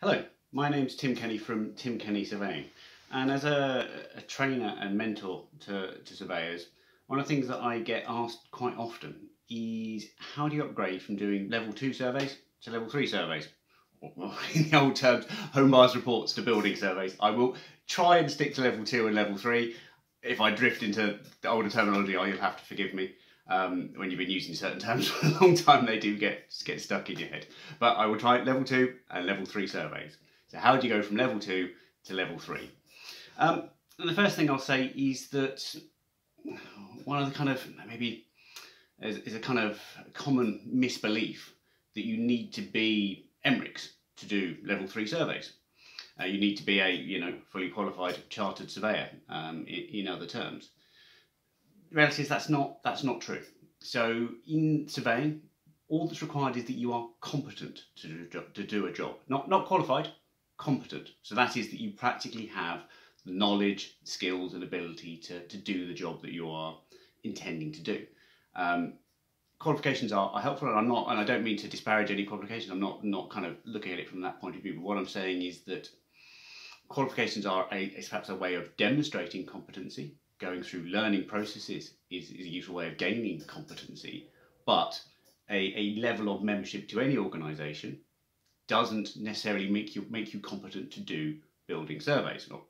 Hello, my name's Tim Kenny from Tim Kenny Surveying, and as a trainer and mentor to surveyors, one of the things that I get asked quite often is how do you upgrade from doing level 2 surveys to level 3 surveys? Well, in the old terms, home buyers reports to building surveys. I will try and stick to level 2 and level 3. If I drift into the older terminology, you'll have to forgive me. When you've been using certain terms for a long time, they do get stuck in your head. But I will try level 2 and level 3 surveys. So how do you go from level 2 to level 3? And the first thing I'll say is that one of the kind of, maybe is a kind of common misbelief that you need to be MRICS to do level 3 surveys. You need to be a fully qualified chartered surveyor, in other terms. The reality is that's not true. So in surveying, all that's required is that you are competent to do a job. Not qualified, competent. So that is that you practically have the knowledge, skills and ability to do the job that you are intending to do. Qualifications are helpful, and I don't mean to disparage any qualifications. I'm not kind of looking at it from that point of view, but what I'm saying is that qualifications is perhaps a way of demonstrating competency. Going through learning processes is a useful way of gaining competency, but a level of membership to any organisation doesn't necessarily make you competent to do building surveys. I've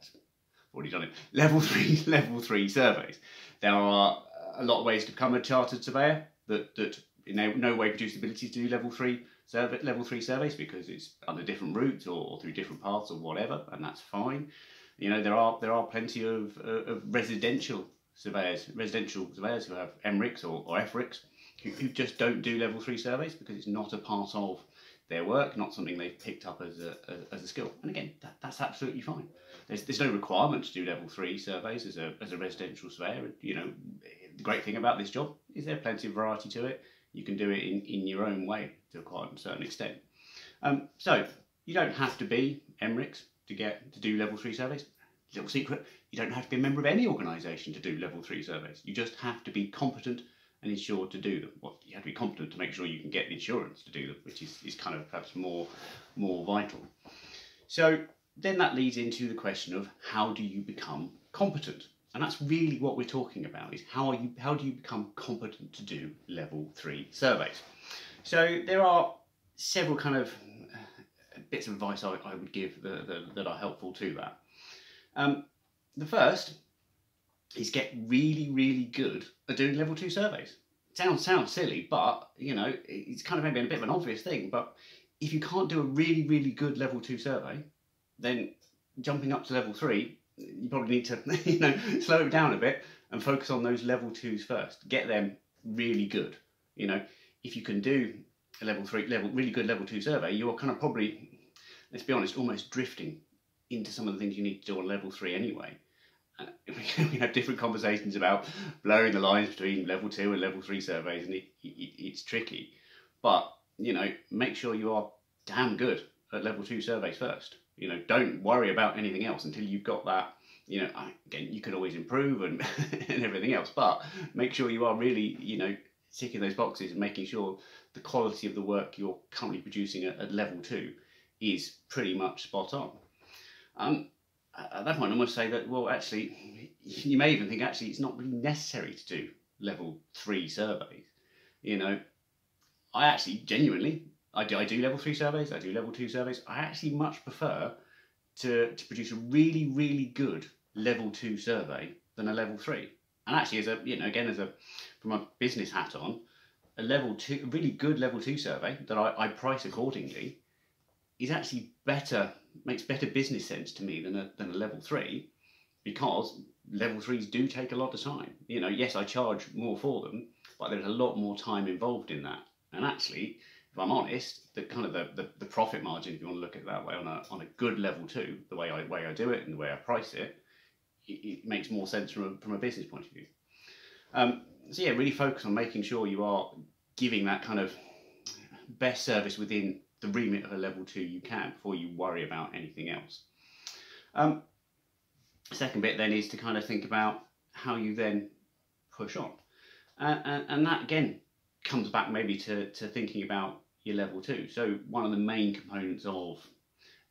already done it. Level 3 surveys. There are a lot of ways to become a chartered surveyor that in no way produce the ability to do level 3 surveys because it's under different routes or through different paths or whatever, and that's fine. There are plenty of residential surveyors who have MRICS or FRICS who just don't do level 3 surveys because it's not a part of their work, not something they've picked up as a skill. And again, that's absolutely fine. There's no requirement to do level 3 surveys as a residential surveyor. The great thing about this job is there's plenty of variety to it. You can do it in your own way to quite a certain extent. So you don't have to be MRICS to do level 3 surveys. Little secret, you don't have to be a member of any organisation to do level 3 surveys. You just have to be competent and insured to do them. Well, you have to be competent to make sure you can get the insurance to do them, which is kind of perhaps more vital. So then that leads into the question of how do you become competent? And that's really what we're talking about, is how do you become competent to do level 3 surveys? So there are several kind of bits of advice I would give that are helpful to that. The first is get really good at doing level 2 surveys. It sounds silly, but it's kind of maybe a bit of an obvious thing, but if you can't do a really good level 2 survey, then jumping up to level 3, you probably need to slow it down a bit and focus on those level 2s first. Get them really good. If you can do a really good level 2 survey, you are kind of probably, let's be honest, almost drifting into some of the things you need to do on level 3 anyway. We have different conversations about blurring the lines between level 2 and level 3 surveys, and it's tricky. But make sure you are damn good at level 2 surveys first. Don't worry about anything else until you've got that. Again, you can always improve and and everything else, but make sure you are really ticking those boxes and making sure the quality of the work you're currently producing at level 2 is pretty much spot on. At that point, I must say that, well, actually, you may even think actually it's not really necessary to do level 3 surveys. I actually genuinely, I do level 3 surveys, I do level 2 surveys. I actually much prefer to produce a really good level 2 survey than a level 3. And actually, from a business hat on, a really good level 2 survey that I price accordingly is actually makes better business sense to me than a level 3, because level 3s do take a lot of time. Yes, I charge more for them, but there's a lot more time involved in that. And actually, if I'm honest, the profit margin, if you want to look at it that way, on a good level 2, the way I do it and the way I price it, it makes more sense from a business point of view. So yeah, really focus on making sure you are giving that kind of best service within the remit of a level 2 you can, before you worry about anything else. Second bit then is to kind of think about how you then push on. And that again comes back maybe to thinking about your level 2. So one of the main components of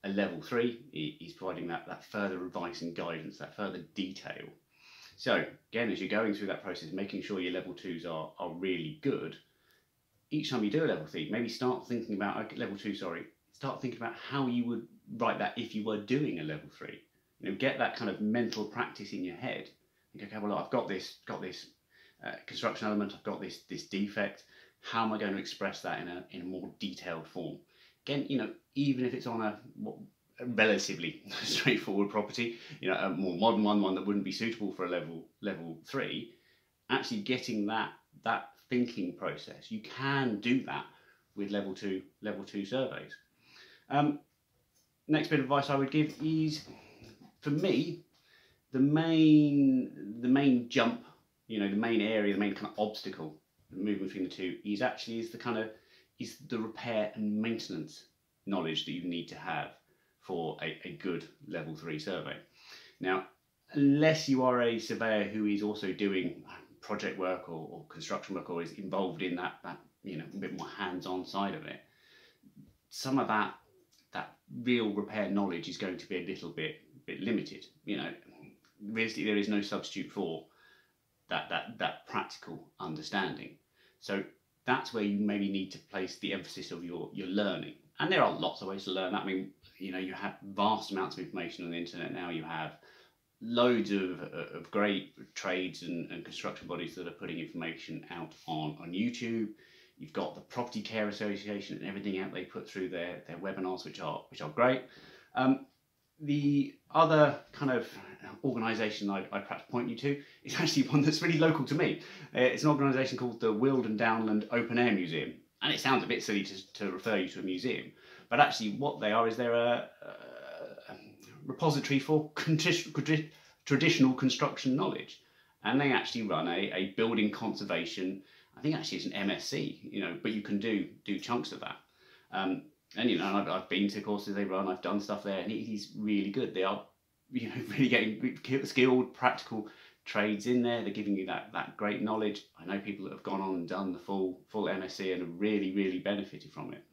A level 3 is providing that further advice and guidance, that further detail. So again, as you're going through that process, making sure your level 2s are really good, each time you do a level 3, maybe start thinking about, okay, level 2, sorry, start thinking about how you would write that if you were doing a level 3. You know, get that kind of mental practice in your head. Think, okay, well, I've got this construction element, I've got this defect. How am I going to express that in a more detailed form? Again, you know, even if it's on a relatively straightforward property, you know, a more modern one that wouldn't be suitable for a level 3, actually getting that thinking process, you can do that with level 2 surveys. Next bit of advice I would give is, for me, the main jump, you know, the main area, the main kind of obstacle moving between the two is the repair and maintenance knowledge that you need to have for a good level 3 survey. Now, unless you are a surveyor who is also doing project work or construction work, or is involved in that you know, a bit more hands-on side of it, some of that real repair knowledge is going to be a little bit limited. You know, realistically, there is no substitute for that practical understanding. So that's where you maybe need to place the emphasis of your learning. And there are lots of ways to learn that. I mean, you know, you have vast amounts of information on the internet now. You have loads of great trades and construction bodies that are putting information out on YouTube. You've got the Property Care Association and everything out they put through their webinars, which are great. The other kind of organisation I'd perhaps point you to is actually one that's really local to me. It's an organisation called the Weald and Downland Open Air Museum. And it sounds a bit silly to refer you to a museum, but actually what they are is they're a repository for traditional construction knowledge. And they actually run a building conservation, I think actually it's an MSc, you know, but you can do chunks of that. And you know, I've been to courses they run, I've done stuff there, and he's really good. They are, you know, really getting skilled, practical trades in there. They're giving you that great knowledge. I know people that have gone on and done the full MSc and have really benefited from it.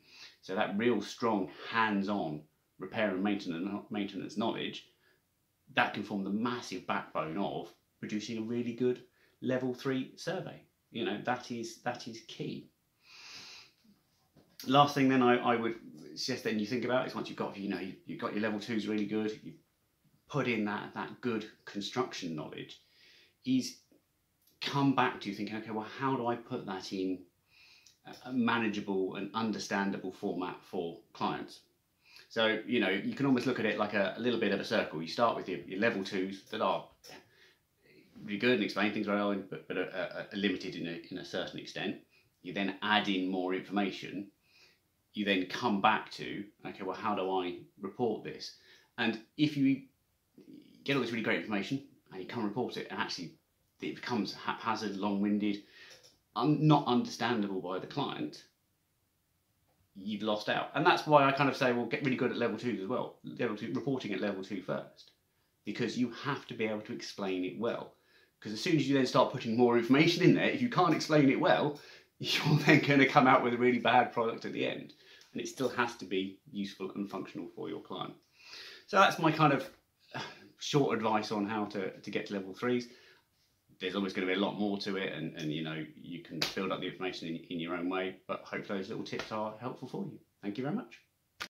So that real strong hands-on repair and maintenance knowledge, that can form the massive backbone of producing a really good level 3 survey. You know, that is key. Last thing then I would suggest then you think about is, once you've got, you know, you've got your level 2s really good, you put in that good construction knowledge, is come back to thinking, okay, well, how do I put that in a manageable and understandable format for clients? So, you know, you can almost look at it like a little bit of a circle. You start with your level 2s that are really good and explain things very well, but are limited in a certain extent. You then add in more information. You then come back to, okay, well, how do I report this? And if you get all this really great information and you come and report it, and actually it becomes haphazard, long-winded, not understandable by the client, you've lost out. And that's why I kind of say, well, get really good at level 2s as well. Reporting at level 2 first, because you have to be able to explain it well. Because as soon as you then start putting more information in there, if you can't explain it well, you're then going to come out with a really bad product at the end. And it still has to be useful and functional for your client. So that's my kind of short advice on how to get to level 3s. There's always going to be a lot more to it, and you know, you can build up the information in your own way, but hopefully those little tips are helpful for you. Thank you very much.